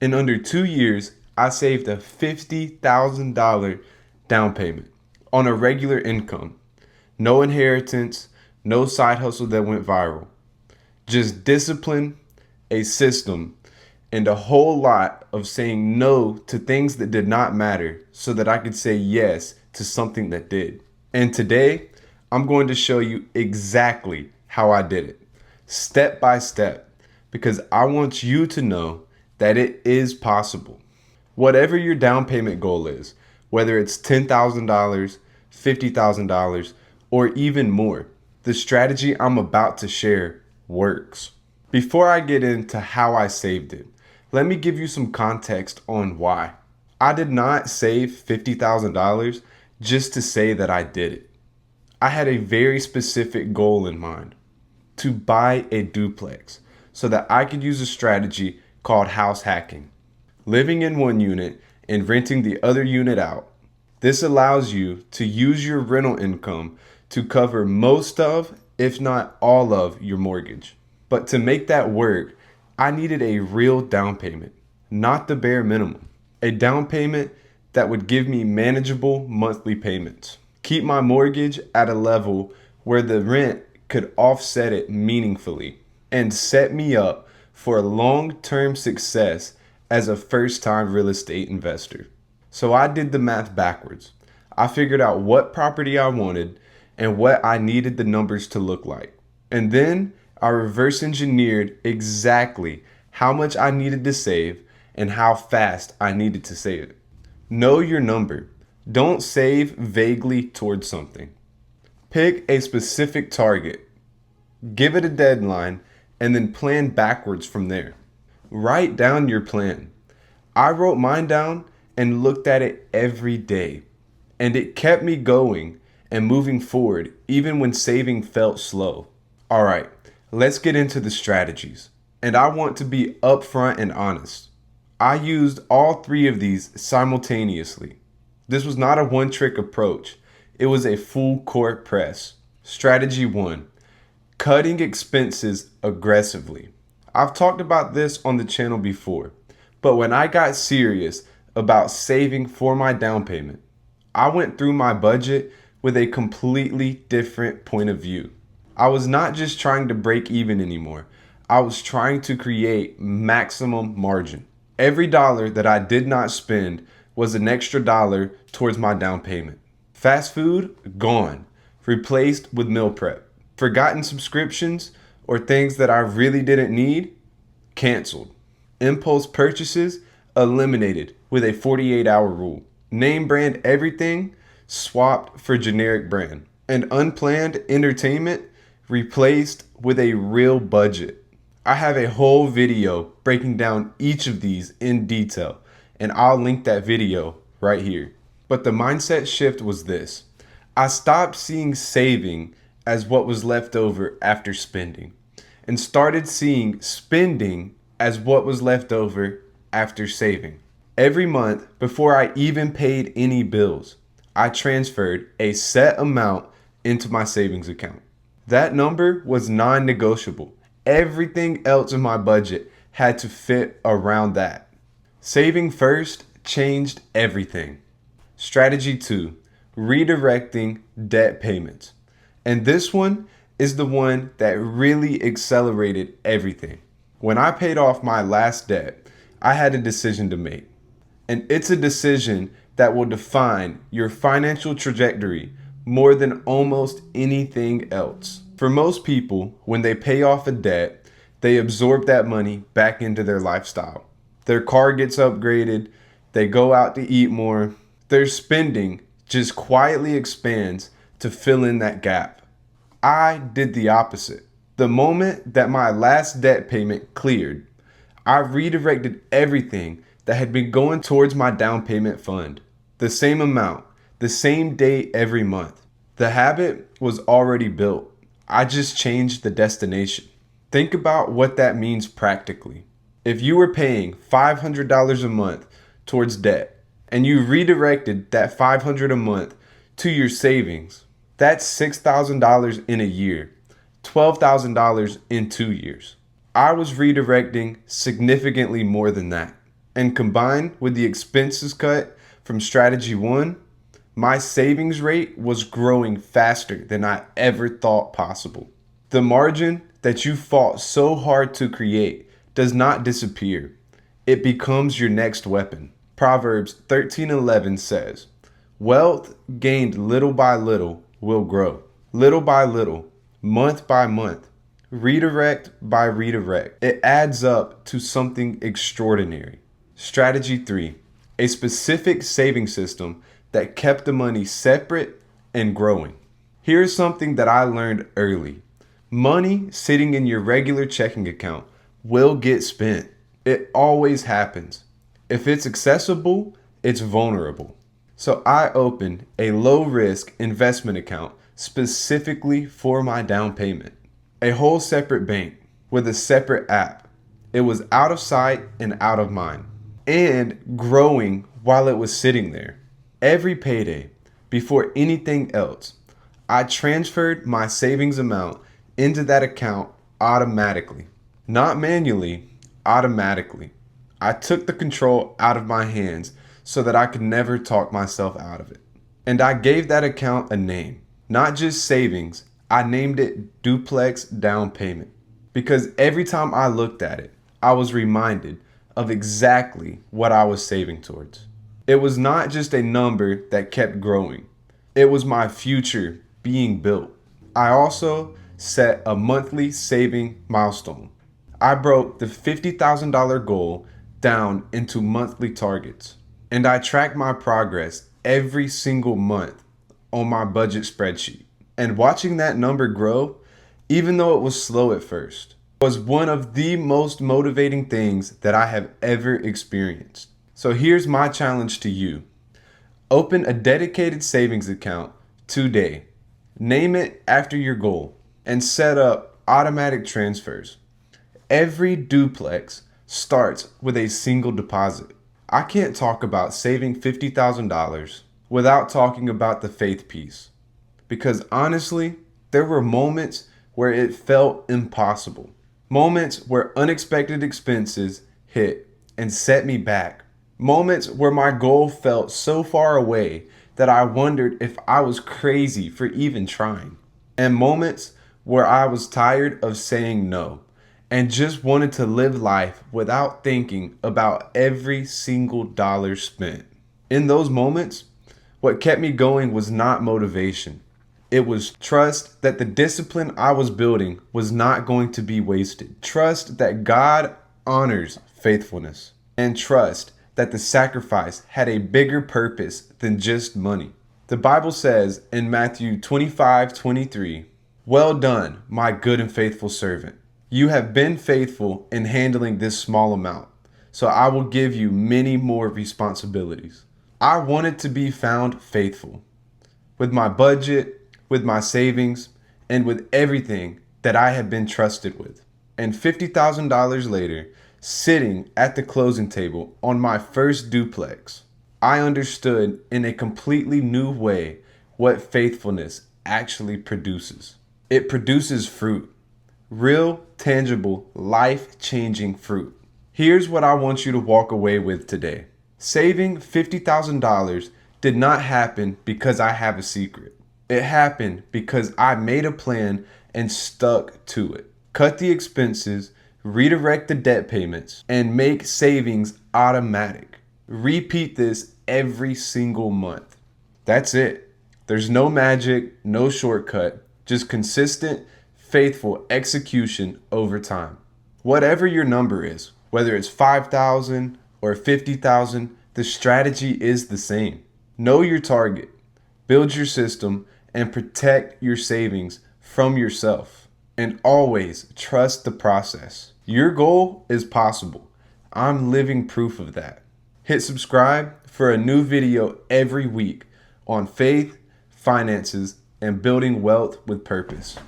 In under 2 years, I saved a $50,000 down payment on a regular income. No inheritance, no side hustle that went viral. Just discipline, a system, and a whole lot of saying no to things that did not matter so that I could say yes to something that did. And today, I'm going to show you exactly how I did it, step by step, because I want you to know that it is possible. Whatever your down payment goal is, whether it's $10,000, $50,000, or even more, the strategy I'm about to share works. Before I get into how I saved it, let me give you some context on why. I did not save $50,000 just to say that I did it. I had a very specific goal in mind: to buy a duplex so that I could use a strategy called house hacking, living in one unit and renting the other unit out. This allows you to use your rental income to cover most of, if not all of, your mortgage. But to make that work, I needed a real down payment, not the bare minimum. A down payment that would give me manageable monthly payments, keep my mortgage at a level where the rent could offset it meaningfully, and set me up for long-term success as a first-time real estate investor. So I did the math backwards. I figured out what property I wanted and what I needed the numbers to look like. And then I reverse engineered exactly how much I needed to save and how fast I needed to save it. Know your number. Don't save vaguely towards something. Pick a specific target, give it a deadline, and then plan backwards from there. Write down your plan. I wrote mine down and looked at it every day, and it kept me going and moving forward even when saving felt slow. All right, let's get into the strategies. And I want to be upfront and honest. I used all three of these simultaneously. This was not a one-trick approach. It was a full court press. Strategy 1: cutting expenses aggressively. I've talked about this on the channel before, but when I got serious about saving for my down payment, I went through my budget with a completely different point of view. I was not just trying to break even anymore. I was trying to create maximum margin. Every dollar that I did not spend was an extra dollar towards my down payment. Fast food, gone, replaced with meal prep. Forgotten subscriptions or things that I really didn't need, canceled. Impulse purchases, eliminated with a 48-hour rule. Name brand everything, swapped for generic brand. And unplanned entertainment, replaced with a real budget. I have a whole video breaking down each of these in detail, and I'll link that video right here. But the mindset shift was this: I stopped seeing saving as what was left over after spending, and started seeing spending as what was left over after saving. Every month, before I even paid any bills, I transferred a set amount into my savings account. That number was non-negotiable. Everything else in my budget had to fit around that. Saving first changed everything. Strategy 2: redirecting debt payments. And this one is the one that really accelerated everything. When I paid off my last debt, I had a decision to make. And it's a decision that will define your financial trajectory more than almost anything else. For most people, when they pay off a debt, they absorb that money back into their lifestyle. Their car gets upgraded, they go out to eat more, their spending just quietly expands to fill in that gap. I did the opposite. The moment that my last debt payment cleared, I redirected everything that had been going towards my down payment fund. The same amount, the same date every month. The habit was already built. I just changed the destination. Think about what that means practically. If you were paying $500 a month towards debt and you redirected that $500 a month to your savings, that's $6,000 in a year, $12,000 in 2 years. I was redirecting significantly more than that. And combined with the expenses cut from strategy 1, my savings rate was growing faster than I ever thought possible. The margin that you fought so hard to create does not disappear. It becomes your next weapon. Proverbs 13:11 says, "Wealth gained little by little will grow. Little by little, month by month, redirect by redirect. It adds up to something extraordinary." Strategy 3, a specific saving system that kept the money separate and growing. Here's something that I learned early. Money sitting in your regular checking account will get spent. It always happens. If it's accessible, it's vulnerable. So I opened a low-risk investment account specifically for my down payment. A whole separate bank with a separate app. It was out of sight and out of mind, and growing while it was sitting there. Every payday, before anything else, I transferred my savings amount into that account automatically. Not manually, automatically. I took the control out of my hands so that I could never talk myself out of it. And I gave that account a name. Not just savings, I named it Duplex Down Payment. Because every time I looked at it, I was reminded of exactly what I was saving towards. It was not just a number that kept growing. It was my future being built. I also set a monthly saving milestone. I broke the $50,000 goal down into monthly targets. And I tracked my progress every single month on my budget spreadsheet. And watching that number grow, even though it was slow at first, was one of the most motivating things that I have ever experienced. So here's my challenge to you. Open a dedicated savings account today. Name it after your goal and set up automatic transfers. Every duplex starts with a single deposit. I can't talk about saving $50,000 without talking about the faith piece. Because honestly, there were moments where it felt impossible. Moments where unexpected expenses hit and set me back. Moments where my goal felt so far away that I wondered if I was crazy for even trying. And moments where I was tired of saying no and just wanted to live life without thinking about every single dollar spent. In those moments, what kept me going was not motivation. It was trust that the discipline I was building was not going to be wasted. Trust that God honors faithfulness. And trust that the sacrifice had a bigger purpose than just money. The Bible says in Matthew 25:23, "Well done, my good and faithful servant. You have been faithful in handling this small amount, so I will give you many more responsibilities." I wanted to be found faithful with my budget, with my savings, and with everything that I had been trusted with. And $50,000 later, sitting at the closing table on my first duplex, I understood in a completely new way what faithfulness actually produces. It produces fruit. Real, tangible, life-changing fruit. Here's what I want you to walk away with today. Saving $50,000 did not happen because I have a secret. It happened because I made a plan and stuck to it. Cut the expenses, redirect the debt payments, and make savings automatic. Repeat this every single month. That's it. There's no magic, no shortcut, just consistent, faithful execution over time. Whatever your number is, whether it's 5,000 or 50,000, the strategy is the same. Know your target, build your system, and protect your savings from yourself. And always trust the process. Your goal is possible. I'm living proof of that. Hit subscribe for a new video every week on faith, finances, and building wealth with purpose.